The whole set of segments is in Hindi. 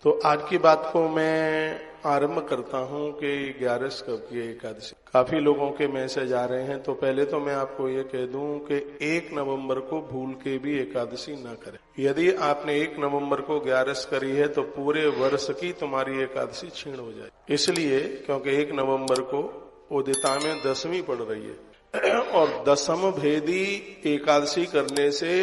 तो आज की बात को मैं आरंभ करता हूं कि 11 कब की एकादशी। काफी लोगों के मैसेज आ रहे हैं, तो पहले तो मैं आपको ये कह दूं कि 1 नवंबर को भूल के भी एकादशी न करें। यदि आपने 1 नवंबर को 11 करी है तो पूरे वर्ष की तुम्हारी एकादशी छीण हो जाए, इसलिए क्योंकि 1 नवंबर को उदिता में 10वीं पड़ रही है और 10वीं भेदी एकादशी करने से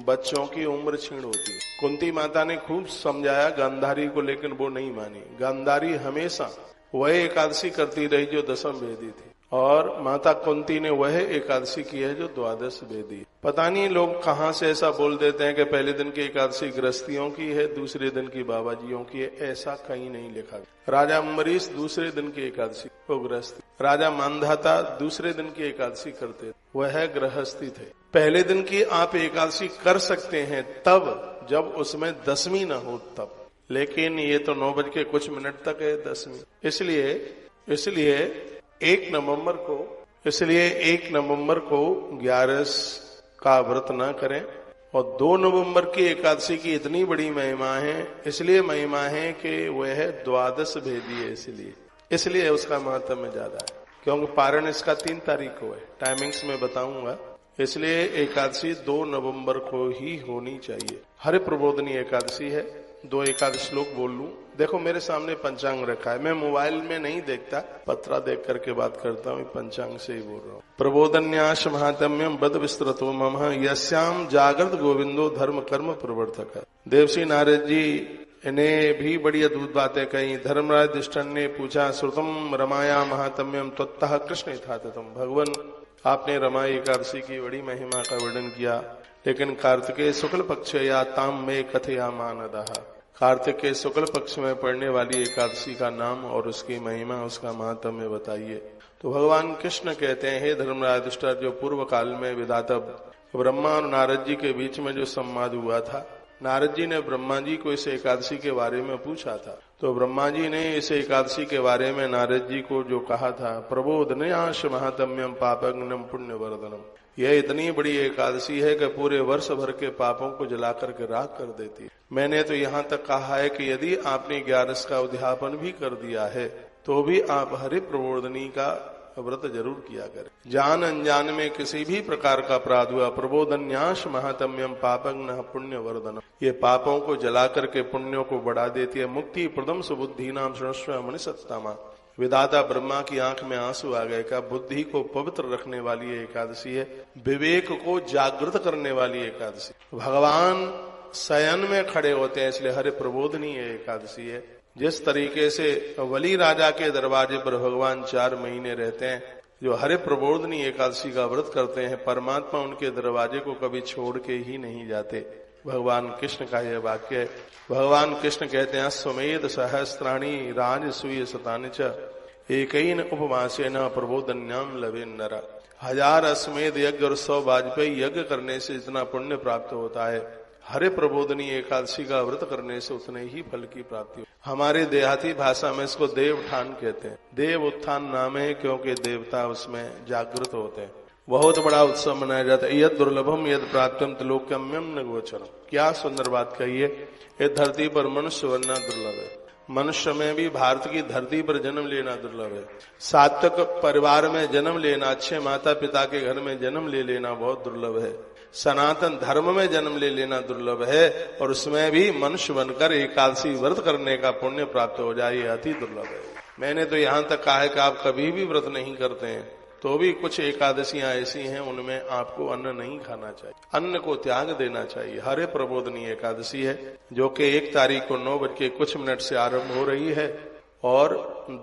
बच्चों की उम्र छीण होती है। कुंती माता ने खूब समझाया गांधारी को, लेकिन वो नहीं मानी। गांधारी हमेशा वह एकादशी करती रही जो 10वीं भेदी थी, और माता कुंती ने वह एकादशी की है जो 12 भेदी। पता नहीं लोग कहां से ऐसा बोल देते हैं कि पहले दिन की एकादशी गृहस्थियों की है, दूसरे दिन की बाबाजियों की है। ऐसा कहीं नहीं लिखा। राजा अम्बरीश दूसरे दिन की एकादशी वो गृहस्थी, राजा मानधाता दूसरे दिन की एकादशी करते, वह गृहस्थी थे। पहले दिन की आप एकादशी कर सकते हैं तब जब उसमें 10वीं न हो तब, लेकिन ये तो 9 बज के कुछ मिनट तक है 10वीं। इसलिए 1 नवंबर को 11 का व्रत ना करें। और 2 नवंबर की एकादशी की इतनी बड़ी महिमा है, इसलिए महिमा है कि वह 12 भेदी है, इसलिए उसका महत्व ज्यादा है, क्योंकि पारण इसका 3 तारीख को है। टाइमिंग्स में बताऊंगा। इसलिए एकादशी 2 नवंबर को ही होनी चाहिए। हरि प्रबोधनी एकादशी है। 2 एकादश श्लोक बोल लूं। देखो मेरे सामने पंचांग रखा है, मैं मोबाइल में नहीं देखता, पत्रा देख करके बात करता हूँ, पंचांग से ही बोल रहा हूँ। प्रबोधन्यास महात्म्यम बद विस्तृतो मम यस्याम जागृत गोविंदो धर्म कर्म प्रवर्तक। देवश्री नारद जी ने भी बड़ी अद्भुत बातें कही। धर्मराज युधिष्ठिर ने पूछा, श्रुतम रमाया महात्म्यम त्वत्तः कृष्ण यथातथम। भगवान आपने रमा एकादशी की बड़ी महिमा का वर्णन किया, लेकिन कार्तिकेय शुक्ल पक्ष या ताम में कथया मानदः। कार्तिक के शुक्ल पक्ष में पड़ने वाली एकादशी का नाम और उसकी महिमा, उसका महात्म्य बताइए। तो भगवान कृष्ण कहते हैं, हे धर्मराज युधिष्ठिर, जो पूर्व काल में विधाता ब्रह्मा और नारद जी के बीच में जो संवाद हुआ था, नारद जी ने ब्रह्मा जी को इस एकादशी के बारे में पूछा था। तो ब्रह्मा जी ने इस एकादशी के बारे में नारद जी को जो कहा था, प्रबोधन्यास महात्म्यम पापग्नम पुण्य वर्धनम, यह इतनी बड़ी एकादशी है कि पूरे वर्ष भर के पापों को जला करके राख कर देती है। मैंने तो यहाँ तक कहा है कि यदि आपने 11 का उद्यापन भी कर दिया है तो भी आप हरि प्रबोधनी का व्रत जरूर किया करें। जान अनजान में किसी भी प्रकार का अपराध हुआ, प्रबोधन्यास महात्म्यम पापग्न पुण्य वर्धनम, ये पापों को जला करके पुण्यों को बढ़ा देती है। मुक्ति प्रदम सुबुद्धि नाम शृणस्व मणिसत्तामा। विधाता ब्रह्मा की आंख में आंसू आ गए। का बुद्धि को पवित्र रखने वाली एकादशी है, विवेक को जागृत करने वाली एकादशी। भगवान शयन में खड़े होते हैं, इसलिए हरि प्रबोधनी एकादशी है। जिस तरीके से वली राजा के दरवाजे पर भगवान 4 महीने रहते हैं, जो हरि प्रबोधनी एकादशी का व्रत करते हैं, परमात्मा उनके दरवाजे को कभी छोड़ के ही नहीं जाते। भगवान कृष्ण का यह वाक्य है। भगवान कृष्ण कहते हैं, स्वमेध सहस्त्राणी राजसूय शतानि च एकैन उपवासेन प्रबोधन्याम लवे नरा। 1000 अश्वमेध यज्ञ और 100 वाजपेयी यज्ञ करने से जितना पुण्य प्राप्त होता है, हरे प्रबोधनी एकादशी का व्रत करने से उतने ही फल की प्राप्ति। हमारे देहाती भाषा में इसको देव उत्थान कहते हैं। देव उत्थान नाम है क्योंकि देवता उसमें जागृत होते हैं। बहुत बड़ा उत्सव मनाया जाता है। यद दुर्लभम यद प्राप्तम त्रिलोक्यम्यम न गोचरम। क्या सुंदर बात कही है। ये धरती पर मनुष्य बनना दुर्लभ है। मनुष्य में भी भारत की धरती पर जन्म लेना दुर्लभ है। सात्विक परिवार में जन्म लेना, अच्छे माता पिता के घर में जन्म ले लेना बहुत दुर्लभ है। सनातन धर्म में जन्म ले लेना दुर्लभ है, और उसमें भी मनुष्य बनकर एकादशी व्रत करने का पुण्य प्राप्त हो जाए, अति दुर्लभ है। मैंने तो यहाँ तक कहा है कि आप कभी भी व्रत नहीं करते हैं तो भी कुछ एकादशियां ऐसी हैं उनमें आपको अन्न नहीं खाना चाहिए, अन्न को त्याग देना चाहिए। हरे प्रबोधनी एकादशी है जो कि 1 तारीख को 9 बज के कुछ मिनट से आरंभ हो रही है और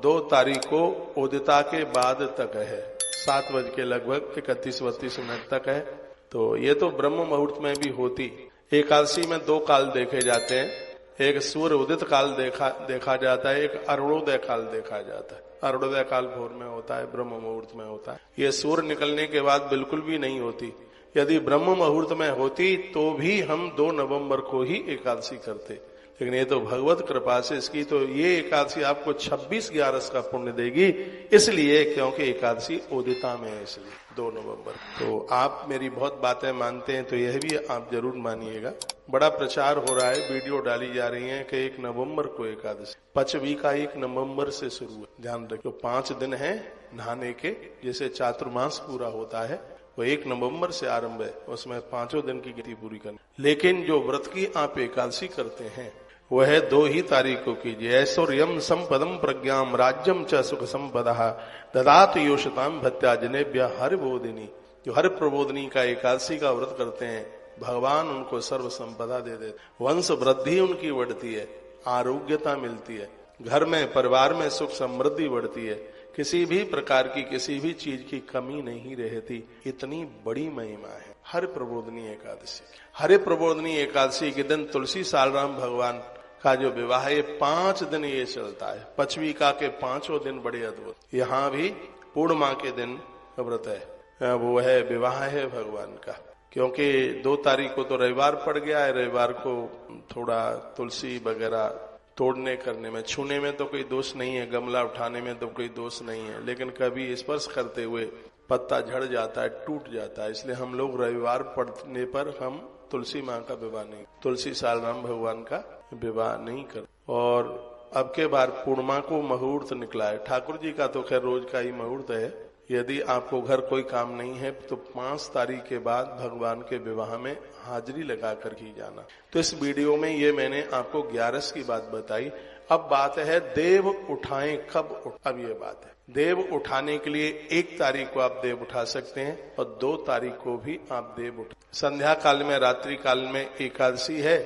2 तारीख को उदिता के बाद तक है, 7 बज के लगभग 31-32 मिनट तक है। तो ये तो ब्रह्म मुहूर्त में भी होती। एकादशी में 2 काल देखे जाते हैं, एक सूर्य उदित काल देखा जाता है, एक अरुणोदय काल देखा जाता है। अरुणोदय काल भोर में होता है, ब्रह्म मुहूर्त में होता है। ये सूर्य निकलने के बाद बिल्कुल भी नहीं होती। यदि ब्रह्म मुहूर्त में होती तो भी हम 2 नवंबर को ही एकादशी करते, लेकिन ये तो भगवत कृपा से इसकी तो ये एकादशी आपको 26-11 का पुण्य देगी, इसलिए क्योंकि एकादशी उदिता में है, इसलिए 2 नवंबर। तो आप मेरी बहुत बातें मानते हैं तो यह भी आप जरूर मानिएगा। बड़ा प्रचार हो रहा है, वीडियो डाली जा रही है कि 1 नवंबर को एकादशी, पचवी का 1 नवंबर से शुरू है। ध्यान रखिए 5 दिन है नहाने के, जैसे चातुर्मास पूरा होता है वो 1 नवंबर से आरंभ है, उसमें 5 दिन की गिनती पूरी करनी। लेकिन जो व्रत की आप एकादशी करते हैं वह है 2 ही तारीख को कीजिए। ऐश्वर्यम संपदम प्रज्ञाम राज्यम च सुख संपदा ददात योषताम भत्या जनेभ्य हर बोधिनी। जो हर प्रबोधनी का एकादशी का व्रत करते हैं भगवान उनको सर्व संपदा दे देते, वंश वृद्धि उनकी बढ़ती है, आरोग्यता मिलती है, घर में परिवार में सुख समृद्धि बढ़ती है, किसी भी प्रकार की किसी भी चीज की कमी नहीं रहती। इतनी बड़ी महिमा है हर प्रबोधनी एकादशी। हर प्रबोधनी एकादशी के दिन तुलसी सालराम भगवान का जो विवाह है 5 दिन ये चलता है। पचवीका के 5 दिन बड़े अद्भुत। यहाँ भी पूर्णिमा के दिन व्रत है, वो है विवाह है भगवान का। क्योंकि 2 तारीख को तो रविवार पड़ गया है, रविवार को थोड़ा तुलसी वगैरह तोड़ने करने में छूने में तो कोई दोष नहीं है, गमला उठाने में तो कोई दोष नहीं है, लेकिन कभी स्पर्श करते हुए पत्ता झड़ जाता है, टूट जाता है, इसलिए हम लोग रविवार पड़ने पर हम तुलसी माँ का विवाह नहीं, तुलसी सालराम भगवान का विवाह नहीं कर। और अब के बार पूर्णिमा को मुहूर्त निकला है, ठाकुर जी का तो खैर रोज का ही मुहूर्त है। यदि आपको घर कोई काम नहीं है तो 5 तारीख के बाद भगवान के विवाह में हाजिरी लगा कर ही जाना। तो इस वीडियो में ये मैंने आपको 11 की बात बताई। अब बात है देव उठाएं कब अब ये बात है देव उठाने के लिए 1 तारीख को आप देव उठा सकते हैं और 2 तारीख को भी आप देव उठा। संध्या काल में रात्रि काल में एकादशी है,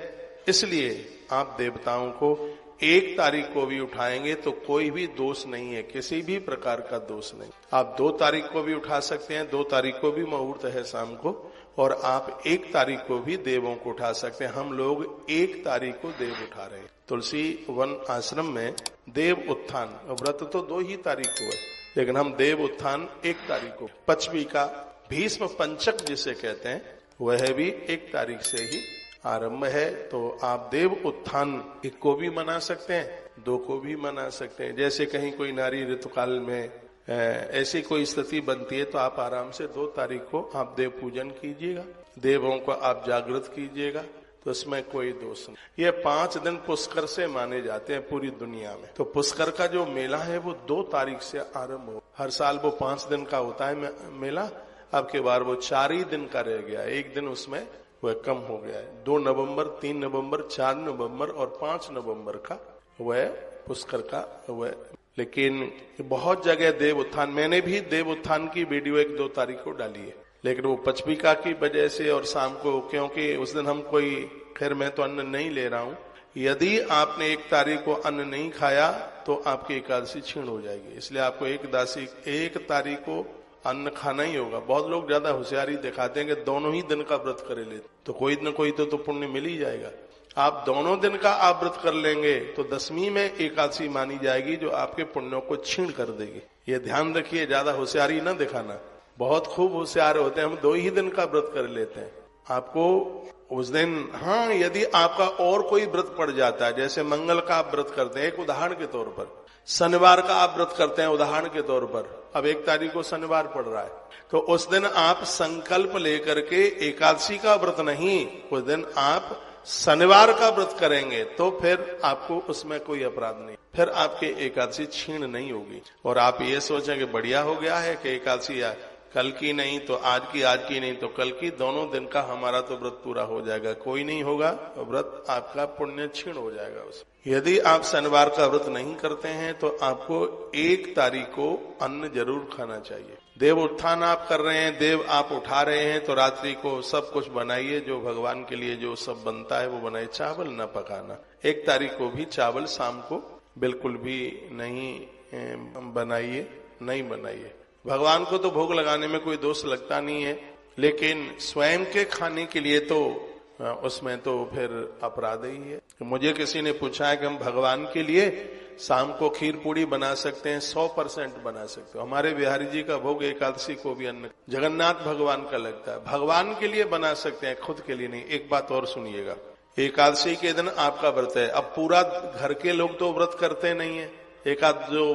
इसलिए आप देवताओं को 1 तारीख को भी उठाएंगे तो कोई भी दोष नहीं है, किसी भी प्रकार का दोष नहीं। आप 2 तारीख को भी उठा सकते हैं, 2 तारीख को भी मुहूर्त है शाम को, और आप 1 तारीख को भी देवों को उठा सकते हैं। हम लोग 1 तारीख को देव उठा रहे हैं। तुलसी वन आश्रम में देव उत्थान व्रत तो 2 ही तारीख को है, लेकिन हम देव उत्थान 1 तारीख को, पचवी का भीष्म पंचक जिसे कहते हैं वह भी 1 तारीख से ही आरंभ है। तो आप देव उत्थान 1 को भी मना सकते हैं, 2 को भी मना सकते हैं। जैसे कहीं कोई नारी ऋतुकाल में ऐसी कोई स्थिति बनती है तो आप आराम से 2 तारीख को आप देव पूजन कीजिएगा, देवों को आप जागृत कीजिएगा, तो इसमें कोई दोष नहीं। ये 5 दिन पुष्कर से माने जाते हैं पूरी दुनिया में। तो पुष्कर का जो मेला है वो 2 तारीख से आरंभ हो, हर साल वो 5 दिन का होता है मेला, अब के बार वो 4 ही दिन का रह गया, 1 दिन उसमें वह कम हो गया है। 2 नवंबर, 3 नवंबर, 4 नवंबर और 5 नवंबर का वह पुष्कर का वह। लेकिन बहुत जगह देव उत्थान, मैंने भी देव उत्थान की वीडियो 1-2 तारीख को डाली है, लेकिन वो पचविका की वजह से और शाम को, क्योंकि उस दिन हम कोई, खैर मैं तो अन्न नहीं ले रहा हूं, यदि आपने 1 तारीख को अन्न नहीं खाया तो आपकी एकादशी छीण हो जाएगी, इसलिए आपको 1 तारीख को अन्न खाना ही होगा। बहुत लोग ज्यादा होशियारी दिखाते हैं कि दोनों ही दिन का व्रत करे लेते, तो कोई न कोई तो पुण्य मिल ही जाएगा। आप दोनों दिन का आप व्रत कर लेंगे तो 10वीं में एकादशी मानी जाएगी जो आपके पुण्यों को छीण कर देगी। ये ध्यान रखिए, ज्यादा होशियारी न दिखाना। बहुत खूब होशियार होते हैं, हम 2 ही दिन का व्रत कर लेते हैं। आपको उस दिन, हाँ, यदि आपका और कोई व्रत पड़ जाता है, जैसे मंगल का आप व्रत करते हैं एक उदाहरण के तौर पर, शनिवार का आप व्रत करते हैं उदाहरण के तौर पर, अब 1 तारीख को शनिवार पड़ रहा है, तो उस दिन आप संकल्प लेकर के एकादशी का व्रत नहीं, उस दिन आप शनिवार का व्रत करेंगे तो फिर आपको उसमें कोई अपराध नहीं, फिर आपके एकादशी छीण नहीं होगी। और आप ये सोचें कि बढ़िया हो गया है कि एकादशी कल की नहीं तो आज की नहीं तो कल की, दोनों दिन का हमारा तो व्रत पूरा हो जाएगा, कोई नहीं होगा व्रत, आपका पुण्य क्षीण हो जाएगा उसमें। यदि आप शनिवार का व्रत नहीं करते हैं तो आपको 1 तारीख को अन्न जरूर खाना चाहिए। देव उत्थान आप कर रहे हैं, देव आप उठा रहे हैं, तो रात्रि को सब कुछ बनाइए, जो भगवान के लिए जो सब बनता है वो बनाइए। चावल न पकाना, 1 तारीख को भी चावल शाम को बिल्कुल भी नहीं बनाइए। भगवान को तो भोग लगाने में कोई दोष लगता नहीं है, लेकिन स्वयं के खाने के लिए तो उसमें तो फिर अपराध ही है। मुझे किसी ने पूछा है कि हम भगवान के लिए शाम को खीर पूड़ी बना सकते हैं, 100% बना सकते हो। हमारे बिहारी जी का भोग एकादशी को भी अन्न जगन्नाथ भगवान का लगता है, भगवान के लिए बना सकते हैं, खुद के लिए नहीं। एक बात और सुनिएगा, एकादशी के दिन आपका व्रत है, अब पूरा घर के लोग तो व्रत करते नहीं है, एक आध जो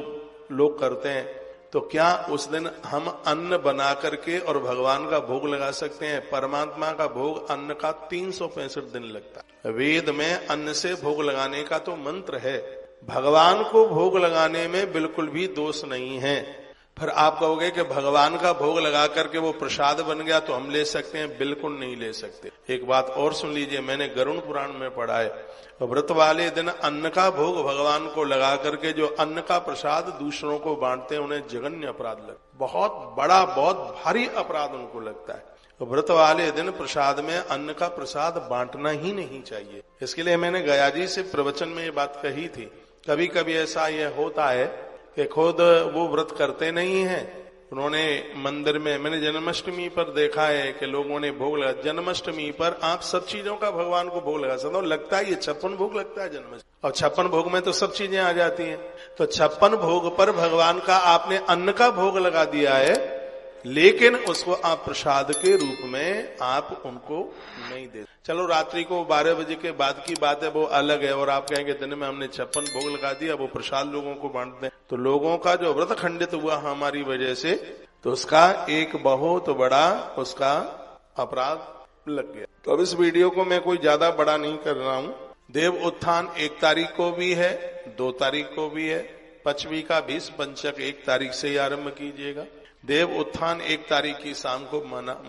लोग करते हैं, तो क्या उस दिन हम अन्न बना करके और भगवान का भोग लगा सकते हैं? परमात्मा का भोग अन्न का 365 दिन लगता है। वेद में अन्न से भोग लगाने का तो मंत्र है, भगवान को भोग लगाने में बिल्कुल भी दोष नहीं है। फिर आप कहोगे कि भगवान का भोग लगा करके वो प्रसाद बन गया तो हम ले सकते हैं? बिल्कुल नहीं ले सकते। एक बात और सुन लीजिए, मैंने गरुड़ पुराण में पढ़ा है, व्रत वाले दिन अन्न का भोग भगवान को लगा करके जो अन्न का प्रसाद दूसरों को बांटते हैं उन्हें जघन्य अपराध लगता है, बहुत बड़ा बहुत भारी अपराध उनको लगता है। व्रत वाले दिन प्रसाद में अन्न का प्रसाद बांटना ही नहीं चाहिए। इसके लिए मैंने गया जी से प्रवचन में ये बात कही थी। कभी कभी ऐसा ये होता है कि खुद वो व्रत करते नहीं है, उन्होंने मंदिर में, मैंने जन्माष्टमी पर देखा है कि लोगों ने भोग लगा। जन्माष्टमी पर आप सब चीजों का भगवान को भोग लगा सकते हो, लगता है ये 56 भोग लगता है जन्माष्टमी, और 56 भोग में तो सब चीजें आ जाती हैं। तो 56 भोग पर भगवान का आपने अन्न का भोग लगा दिया है, लेकिन उसको आप प्रसाद के रूप में आप उनको नहीं दे। चलो रात्रि को 12 बजे के बाद की बात है, वो अलग है, और आप कहेंगे दिन में हमने 56 भोग लगा दिया, वो प्रसाद लोगों को बांट दें, तो लोगों का जो व्रत खंडित हुआ हमारी वजह से, तो उसका एक बहुत बड़ा उसका अपराध लग गया। तो अब इस वीडियो को मैं कोई ज्यादा बड़ा नहीं कर रहा हूं। देव उत्थान 1 तारीख को भी है, 2 तारीख को भी है। पचवी का भीष्म पंचक 1 तारीख से ही आरंभ कीजिएगा। देव उत्थान 1 तारीख की शाम को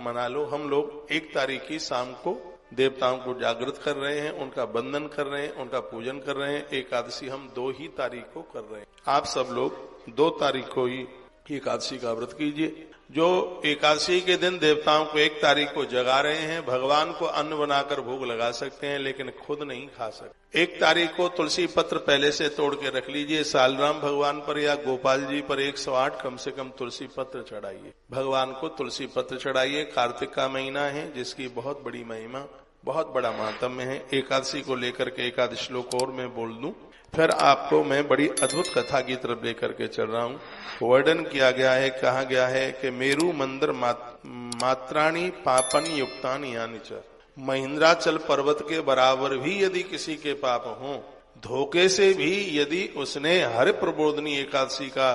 मना लो। हम लोग 1 तारीख की शाम को देवताओं को जागृत कर रहे हैं, उनका वंदन कर रहे हैं, उनका पूजन कर रहे हैं। एकादशी हम 2 ही तारीख को कर रहे हैं। आप सब लोग 2 तारीख को ही एकादशी का व्रत कीजिए। जो एकादशी के दिन देवताओं को 1 तारीख को जगा रहे हैं, भगवान को अन्न बनाकर भोग लगा सकते हैं, लेकिन खुद नहीं खा सकते। 1 तारीख को तुलसी पत्र पहले से तोड़ के रख लीजिए। सालराम भगवान पर या गोपाल जी पर 108 कम से कम तुलसी पत्र चढ़ाइए, भगवान को तुलसी पत्र चढ़ाइए। कार्तिक का महीना है जिसकी बहुत बड़ी महिमा, बहुत बड़ा महात्म्य है। एकादशी को लेकर के एक आध श्लोक और मैं बोल दूं, फिर आपको मैं बड़ी अद्भुत कथा की तरफ लेकर के चल रहा हूं। वर्णन किया गया है, कहा गया है कि मेरु मंदिर मात्राणी पापन युक्तानि यानि च, महेंद्राचल पर्वत के बराबर भी यदि किसी के पाप हों, धोखे से भी यदि उसने हरि प्रबोधनी एकादशी का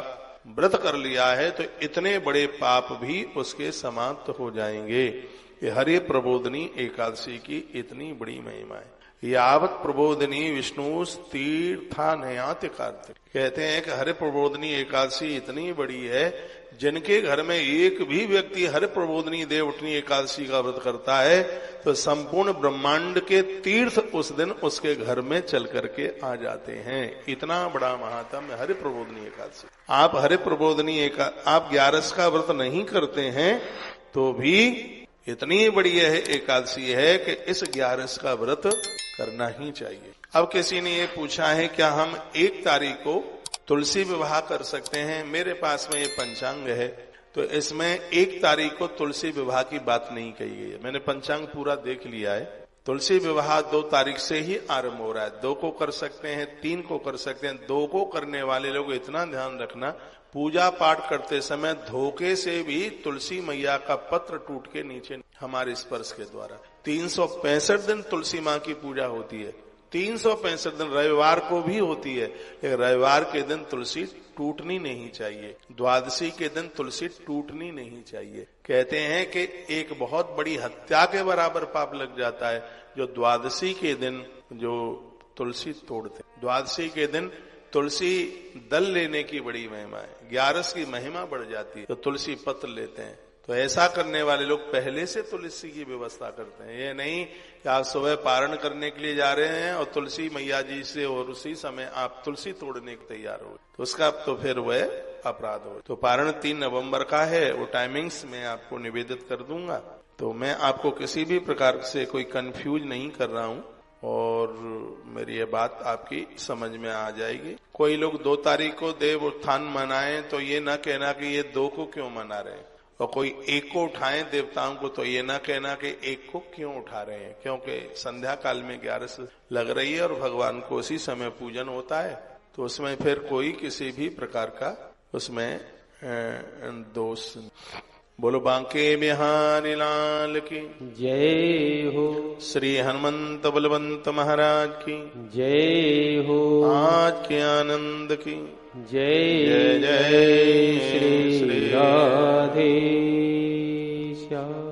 व्रत कर लिया है, तो इतने बड़े पाप भी उसके समाप्त हो जाएंगे। ये हरि प्रबोधनी एकादशी की इतनी बड़ी महिमा है। यावत प्रबोधनी विष्णु तीर्था नयाति कार्तिक, कहते हैं कि हरि प्रबोधनी एकादशी इतनी बड़ी है, जिनके घर में एक भी व्यक्ति हरि प्रबोधनी देवउठनी एकादशी का व्रत करता है, तो संपूर्ण ब्रह्मांड के तीर्थ उस दिन उसके घर में चल करके आ जाते हैं। इतना बड़ा महात्म्य हरि प्रबोधनी एकादशी। आप हरि प्रबोधनी आप 11 का व्रत नहीं करते हैं तो भी इतनी बड़ी यह एकादशी है कि इस 11 का व्रत करना ही चाहिए। अब किसी ने ये पूछा है क्या हम 1 तारीख को तुलसी विवाह कर सकते हैं? मेरे पास में ये पंचांग है, तो इसमें 1 तारीख को तुलसी विवाह की बात नहीं कही गई है। मैंने पंचांग पूरा देख लिया है। तुलसी विवाह 2 तारीख से ही आरंभ हो रहा है। 2 को कर सकते हैं, 3 को कर सकते हैं। 2 को करने वाले लोग इतना ध्यान रखना, पूजा पाठ करते समय धोखे से भी तुलसी मैया का पत्र टूट के नीचे हमारे स्पर्श के द्वारा 365 दिन तुलसी माँ की पूजा होती है। 365 दिन, रविवार को भी होती है, लेकिन रविवार के दिन तुलसी टूटनी नहीं चाहिए। द्वादशी के दिन तुलसी टूटनी नहीं चाहिए। कहते हैं कि एक बहुत बड़ी हत्या के बराबर पाप लग जाता है जो द्वादशी के दिन जो तुलसी तोड़ते। द्वादशी के दिन तुलसी दल लेने की बड़ी महिमा है, 11 की महिमा बढ़ जाती है, तो तुलसी पत्र लेते हैं। तो ऐसा करने वाले लोग पहले से तुलसी की व्यवस्था करते हैं। ये नहीं कि आप सुबह पारण करने के लिए जा रहे हैं और तुलसी मैया जी से और उसी समय आप तुलसी तोड़ने के तैयार हो, तो उसका तो फिर वह अपराध हो। तो पारण 3 नवंबर का है, वो टाइमिंग्स मैं आपको निवेदित कर दूंगा। तो मैं आपको किसी भी प्रकार से कोई कंफ्यूज नहीं कर रहा हूं और मेरी ये बात आपकी समझ में आ जाएगी। कोई लोग 2 तारीख को देव उत्थान मनाएं तो ये ना कहना कि ये 2 को क्यों मना रहे हैं, और कोई 1 को उठाएं देवताओं को तो ये ना कहना कि 1 को क्यों उठा रहे हैं, क्योंकि संध्या काल में 11 लग रही है और भगवान को उसी समय पूजन होता है, तो उसमें फिर कोई किसी भी प्रकार का उसमें दोष। बोलो बांके बिहारी लाल की जय हो, श्री हनुमंत बलवंत महाराज की जय हो, आज के आनंद की जय जय श्री राधे श्याम।